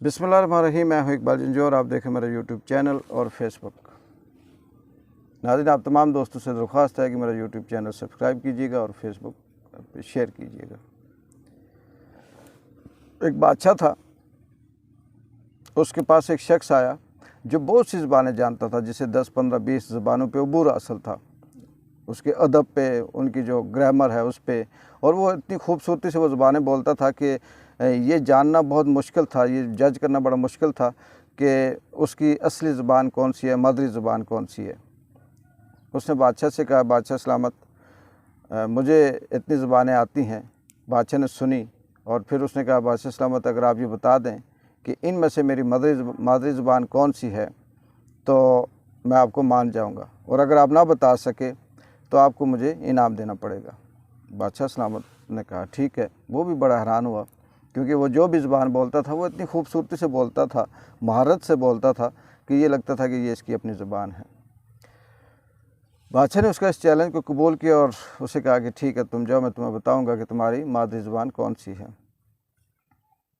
बिस्मिल्लाहिर्रहमानिर्रहीम। मैं हूं इकबाल जंजोर, आप देखें मेरा यूट्यूब चैनल और फेसबुक। नाज़रीन, आप तमाम दोस्तों से दरख्वास्त है कि मेरा यूट्यूब चैनल सब्सक्राइब कीजिएगा और फेसबुक पे शेयर कीजिएगा। एक बादशाह था, उसके पास एक शख्स आया जो बहुत सी ज़बानें जानता था, जिसे 10, 15, 20 ज़बानों पे अबूर हासिल था, उसके अदब पे, उनकी जो ग्रामर है उस पे, और वो इतनी खूबसूरती से वो ज़बानें बोलता था कि ये जानना बहुत मुश्किल था, ये जज करना बड़ा मुश्किल था कि उसकी असली ज़बान कौन सी है, मादरी ज़बान कौन सी है। उसने बादशाह से कहा, बादशाह सलामत, मुझे इतनी ज़बानें आती हैं। बादशाह ने सुनी और फिर उसने कहा, बादशाह सलामत, अगर आप ये बता दें कि इनमें से मेरी मादरी ज़बान कौन सी है तो मैं आपको मान जाऊंगा, और अगर आप ना बता सके तो आपको मुझे इनाम देना पड़ेगा। बादशाह सलामत ने कहा ठीक है। वो भी बड़ा हैरान हुआ, क्योंकि वो जो भी ज़बान बोलता था वो इतनी खूबसूरती से बोलता था, महारत से बोलता था कि ये लगता था कि ये इसकी अपनी ज़बान है। बादशाह ने उसका इस चैलेंज को कबूल किया और उसे कहा कि ठीक है, तुम जाओ, मैं तुम्हें बताऊंगा कि तुम्हारी मादरी ज़बान कौन सी है।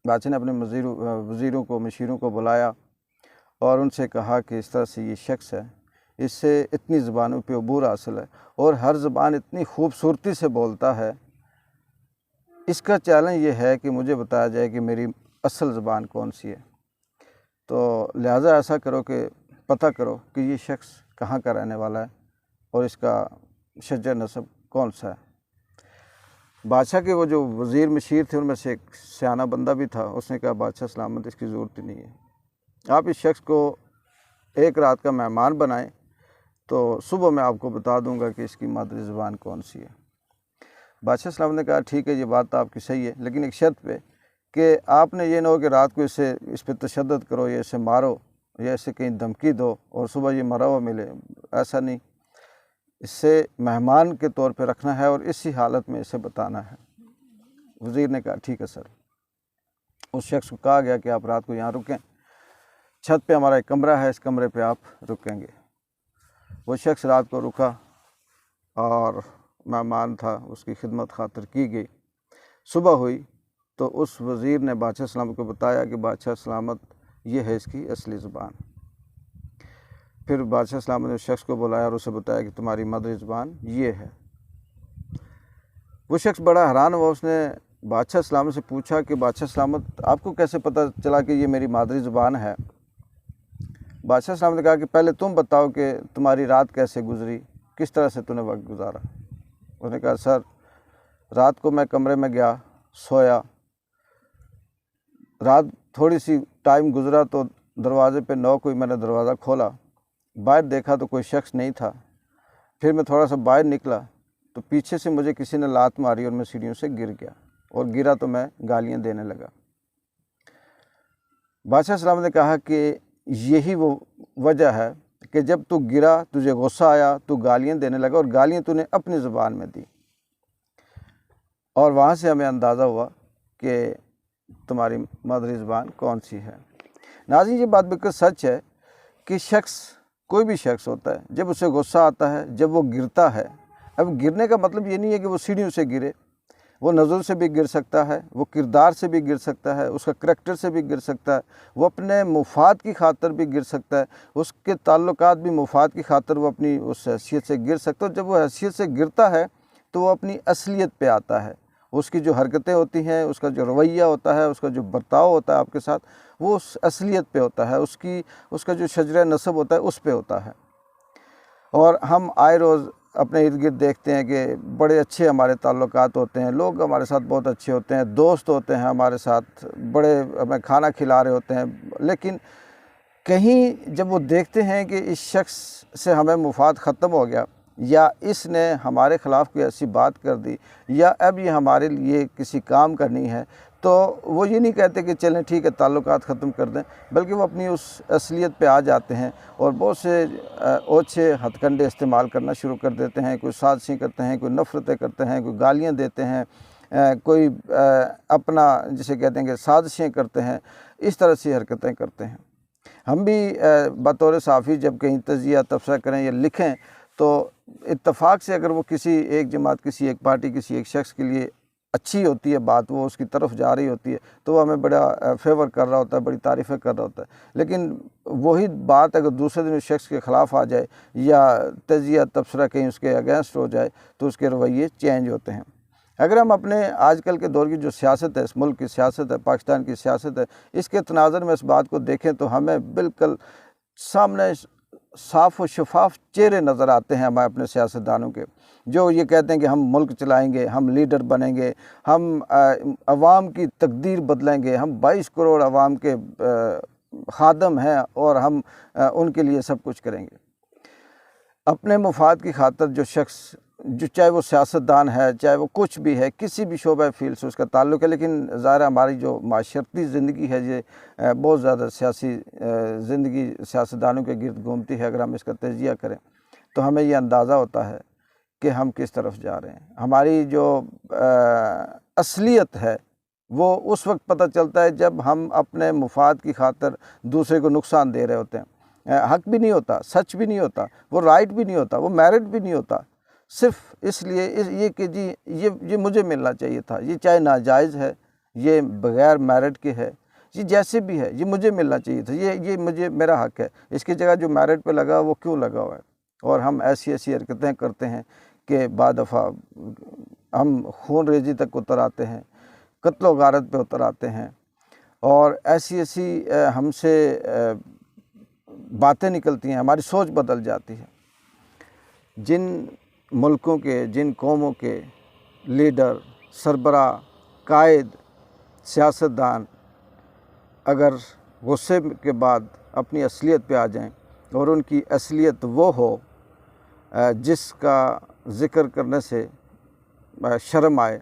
बादशाह ने अपने वज़ीरों को, मशीरों को बुलाया और उनसे कहा कि इस तरह से ये शख्स है, इससे इतनी ज़बानों पे अबूर हासिल है और हर ज़बान इतनी खूबसूरती से बोलता है, इसका चैलेंज ये है कि मुझे बताया जाए कि मेरी असल ज़बान कौन सी है। तो लिहाजा ऐसा करो कि पता करो कि ये शख्स कहाँ का रहने वाला है और इसका शजर नसब कौन सा है। बादशाह के वो जो वज़ीर मशीर थे उनमें से एक सियाना बंदा भी था। उसने कहा, बादशाह सलामत, इसकी ज़रूरत ही नहीं है, आप इस शख्स को एक रात का मेहमान बनाएं, तो सुबह मैं आपको बता दूंगा कि इसकी मादरी ज़बान कौन सी है। बादशाह सलामत ने कहा ठीक है, ये बात तो आपकी सही है, लेकिन एक शर्त पे कि आपने ये ना हो कि रात को इस पर तशद्दुद करो या इसे मारो या इसे कहीं धमकी दो और सुबह ये मरा हुआ मिले। ऐसा नहीं, इससे मेहमान के तौर पे रखना है और इसी हालत में इसे बताना है। वज़ीर ने कहा ठीक है सर। उस शख्स को कहा गया कि आप रात को यहाँ रुकें, छत पे हमारा एक कमरा है, इस कमरे पे आप रुकेंगे। वो शख्स रात को रुका और मेहमान था, उसकी खिदमत खातिर की गई। सुबह हुई तो उस वज़ीर ने बादशाह सलामत को बताया कि बादशाह सलामत, ये है इसकी असली ज़बान। फिर बादशाह सलामत ने उस शख्स को बुलाया और उसे बताया कि तुम्हारी मादरी ज़बान ये है। वो शख्स बड़ा हैरान हुआ। उसने बादशाह सलामत से पूछा कि बादशाह सलामत, आपको कैसे पता चला कि ये मेरी मादरी ज़बान है। बादशाह सलामत ने कहा कि पहले तुम बताओ कि तुम्हारी रात कैसे गुजरी, किस तरह से तूने वक्त गुजारा। उसने कहा, सर रात को मैं कमरे में गया, सोया, रात थोड़ी सी टाइम गुजरा तो दरवाज़े पे नॉक हुई, मैंने दरवाज़ा खोला, बाहर देखा तो कोई शख्स नहीं था। फिर मैं थोड़ा सा बाहर निकला तो पीछे से मुझे किसी ने लात मारी और मैं सीढ़ियों से गिर गया, और गिरा तो मैं गालियाँ देने लगा। बादशाह सलामत ने कहा कि यही वो वजह है कि जब तू गिरा, तुझे गुस्सा आया, तू गालियाँ देने लगा और गालियाँ तूने अपनी ज़बान में दी, और वहाँ से हमें अंदाज़ा हुआ कि तुम्हारी मादरी ज़बान कौन सी है। नाज़रीन, ये बात बिल्कुल सच है कि शख्स, कोई भी शख्स होता है, जब उसे गुस्सा आता है, जब वो गिरता है, अब गिरने का मतलब ये नहीं है कि वो सीढ़ियों से गिरे, वो नज़र से भी गिर सकता है, वो किरदार से भी गिर सकता है, उसका करैक्टर से भी गिर सकता है, वो अपने मुफाद की खातिर भी गिर सकता है, उसके ताल्लुकात भी मुफाद की खातिर वो अपनी उस हैसियत से गिर सकता है। जब वो हैसियत से गिरता है तो वो अपनी असलियत पे आता है, उसकी जो हरकतें होती हैं, उसका जो रवैया होता है, उसका जो बर्ताव होता है आपके साथ, वो उस असलियत पे होता है, उसका जो शजरा नसब होता है उस पे होता है। और हम आए रोज़ अपने इर्द गिर्द देखते हैं कि बड़े अच्छे हमारे ताल्लुकात होते हैं, लोग हमारे साथ बहुत अच्छे होते हैं, दोस्त होते हैं हमारे साथ, बड़े हमें खाना खिला रहे होते हैं, लेकिन कहीं जब वो देखते हैं कि इस शख्स से हमें मुफाद ख़त्म हो गया, या इसने हमारे ख़िलाफ़ कोई ऐसी बात कर दी, या अब ये हमारे लिए किसी काम करनी है, तो वो ये नहीं कहते कि चलें ठीक है ताल्लुकात ख़त्म कर दें, बल्कि वो अपनी उस असलियत पे आ जाते हैं और बहुत से ओछे हथकंडे इस्तेमाल करना शुरू कर देते हैं। कोई साजिशें करते हैं, कोई नफ़रतें करते हैं, कोई गालियाँ देते हैं, कोई अपना जिसे कहते हैं कि साजिशें करते हैं, इस तरह से हरकतें करते हैं। हम भी बतौर सहाफ़ी जब कहीं तज़किया तबसरा करें या लिखें तो इत्तफ़ाक़ से अगर वो किसी एक जमात, किसी एक पार्टी, किसी एक शख्स के लिए اچھی ہوتی ہے بات، وہ اس کی طرف جا رہی ہوتی ہے تو وہ ہمیں بڑا فیور کر رہا ہوتا ہے، بڑی تعریفیں کر رہا ہوتا ہے، لیکن وہی بات اگر دوسرے دن اس شخص کے خلاف آ جائے یا تجزیہ تبصرہ کہیں اس کے اگینسٹ ہو جائے تو اس کے رویے چینج ہوتے ہیں۔ اگر ہم اپنے آج کل کے دور کی جو سیاست ہے، اس ملک کی سیاست ہے، پاکستان کی سیاست ہے، اس کے تناظر میں اس بات کو دیکھیں تو ہمیں بالکل سامنے صاف و شفاف چہرے نظر آتے ہیں ہمیں اپنے سیاستدانوں کے، جو یہ کہتے ہیں کہ ہم ملک چلائیں گے، ہم لیڈر بنیں گے، ہم عوام کی تقدیر بدلیں گے، ہم 22 کروڑ عوام کے خادم ہیں اور ہم ان کے لیے سب کچھ کریں گے۔ اپنے مفاد کی خاطر جو شخص، جو چاہے وہ سیاستدان ہے، چاہے وہ کچھ بھی ہے، کسی بھی شعبہ فیلڈ سے اس کا تعلق ہے، لیکن ظاہر ہماری جو معاشرتی زندگی ہے یہ بہت زیادہ سیاسی زندگی سیاستدانوں کے گرد گھومتی ہے۔ اگر ہم اس کا تجزیہ کریں تو ہمیں یہ اندازہ ہوتا ہے کہ ہم کس طرف جا رہے ہیں۔ ہماری جو اصلیت ہے وہ اس وقت پتہ چلتا ہے جب ہم اپنے مفاد کی خاطر دوسرے کو نقصان دے رہے ہوتے ہیں۔ حق بھی نہیں ہوتا، سچ بھی نہیں ہوتا، وہ رائٹ بھی نہیں ہوتا، وہ میرٹ بھی نہیں ہوتا، صرف اس لیے یہ کہ جی یہ مجھے ملنا چاہیے تھا، یہ چاہے ناجائز ہے، یہ بغیر میرٹ کے ہے، یہ جیسے بھی ہے، یہ مجھے ملنا چاہیے تھا، یہ مجھے میرا حق ہے، اس کی جگہ جو میرٹ پہ لگا وہ کیوں لگا ہوا ہے؟ اور ہم ایسی حرکتیں کرتے ہیں کہ بعد دفعہ ہم خون ریزی تک اتر آتے ہیں، قتل و غارت پہ اتر آتے ہیں، اور ایسی ہم سے باتیں نکلتی ہیں، ہماری سوچ بدل جاتی ہے۔ جن ملکوں کے، جن قوموں کے لیڈر، سربراہ، قائد، سیاستدان اگر غصے کے بعد اپنی اصلیت پہ آ جائیں اور ان کی اصلیت وہ ہو جس کا ذکر کرنے سے شرم آئے،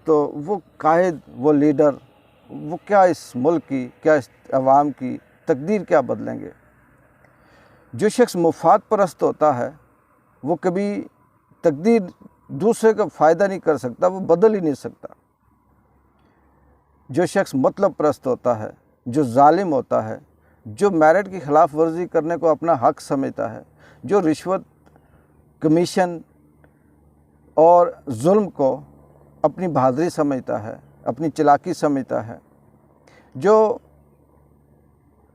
تو وہ قائد، وہ لیڈر، وہ کیا اس ملک کی، کیا اس عوام کی تقدیر کیا بدلیں گے؟ جو شخص مفاد پرست ہوتا ہے وہ کبھی تقدیر دوسرے کا فائدہ نہیں کر سکتا، وہ بدل ہی نہیں سکتا۔ جو شخص مطلب پرست ہوتا ہے، جو ظالم ہوتا ہے، جو میرٹ کی خلاف ورزی کرنے کو اپنا حق سمجھتا ہے، جو رشوت، کمیشن اور ظلم کو اپنی بہادری سمجھتا ہے، اپنی چلاکی سمجھتا ہے، جو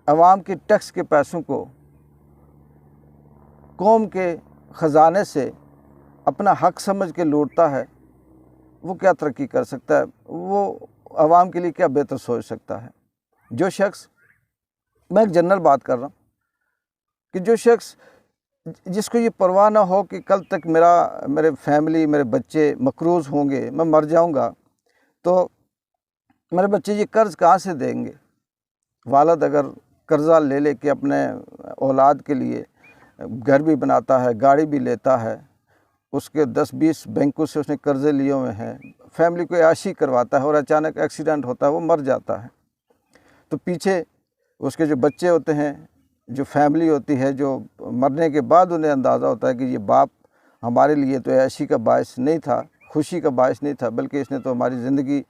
عوام کے ٹیکس کے پیسوں کو قوم کے خزانے سے اپنا حق سمجھ کے لوٹتا ہے، وہ کیا ترقی کر سکتا ہے؟ وہ عوام کے لیے کیا بہتر سوچ سکتا ہے؟ جو شخص، میں ایک جنرل بات کر رہا ہوں، کہ جو شخص جس کو یہ پرواہ نہ ہو کہ کل تک میرے فیملی، میرے بچے مقروض ہوں گے، میں مر جاؤں گا تو میرے بچے یہ قرض کہاں سے دیں گے؟ والد اگر قرضہ لے لے کے اپنے اولاد کے لیے گھر بھی بناتا ہے، گاڑی بھی لیتا ہے، اس کے 10-20 بینکوں سے اس نے قرضے لیے ہوئے ہیں، فیملی کو عیاشی کرواتا ہے اور اچانک ایکسیڈنٹ ہوتا ہے، وہ مر جاتا ہے، تو پیچھے اس کے جو بچے ہوتے ہیں، جو فیملی ہوتی ہے، جو مرنے کے بعد انہیں اندازہ ہوتا ہے کہ یہ باپ ہمارے لیے تو عیاشی کا باعث نہیں تھا، خوشی کا باعث نہیں تھا، بلکہ اس نے تو ہماری زندگی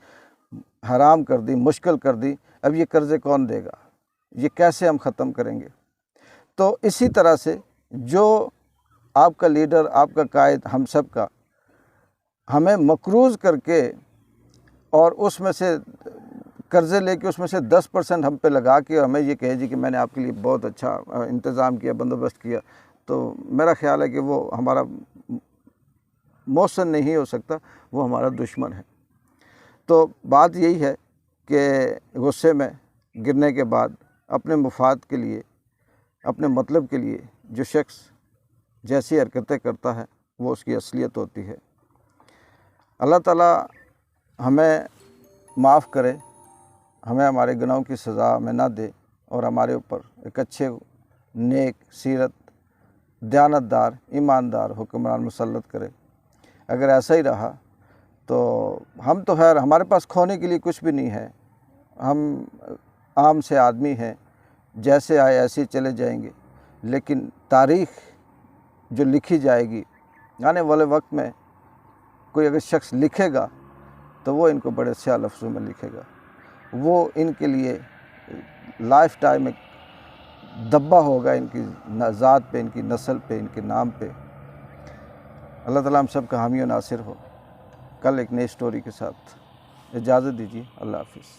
حرام کر دی، مشکل کر دی، اب یہ قرضے کون دے گا؟ یہ کیسے ہم ختم کریں گے؟ تو اسی طرح سے جو آپ کا لیڈر، آپ کا قائد، ہم سب کا، ہمیں مقروض کر کے اور اس میں سے قرضے لے کے اس میں سے 10% ہم پہ لگا کے ہمیں یہ کہے جی کہ میں نے آپ کے لیے بہت اچھا انتظام کیا، بندوبست کیا، تو میرا خیال ہے کہ وہ ہمارا محسن نہیں ہو سکتا، وہ ہمارا دشمن ہے۔ تو بات یہی ہے کہ غصے میں گرنے کے بعد اپنے مفاد کے لیے، اپنے مطلب کے لیے جو شخص جیسی حرکتیں کرتا ہے وہ اس کی اصلیت ہوتی ہے۔ اللہ تعالیٰ ہمیں معاف کرے، ہمیں ہمارے گناہوں کی سزا ہمیں نہ دے، اور ہمارے اوپر ایک اچھے، نیک سیرت، دیانتدار، ایماندار حکمران مسلط کرے۔ اگر ایسا ہی رہا تو ہم تو خیر، ہمارے پاس کھونے کے لیے کچھ بھی نہیں ہے، ہم عام سے آدمی ہیں، جیسے آئے ایسے ہی چلے جائیں گے، لیکن تاریخ جو لکھی جائے گی آنے والے وقت میں، کوئی اگر شخص لکھے گا تو وہ ان کو بڑے سیاہ لفظوں میں لکھے گا، وہ ان کے لیے لائف ٹائم ایک دبا ہوگا، ان کی ذات پہ، ان کی نسل پہ، ان کے نام پہ۔ اللہ تعالیٰ ہم سب کا حامی و ناصر ہو۔ کل ایک نئی سٹوری کے ساتھ. اجازت دیجیے. اللہ حافظ.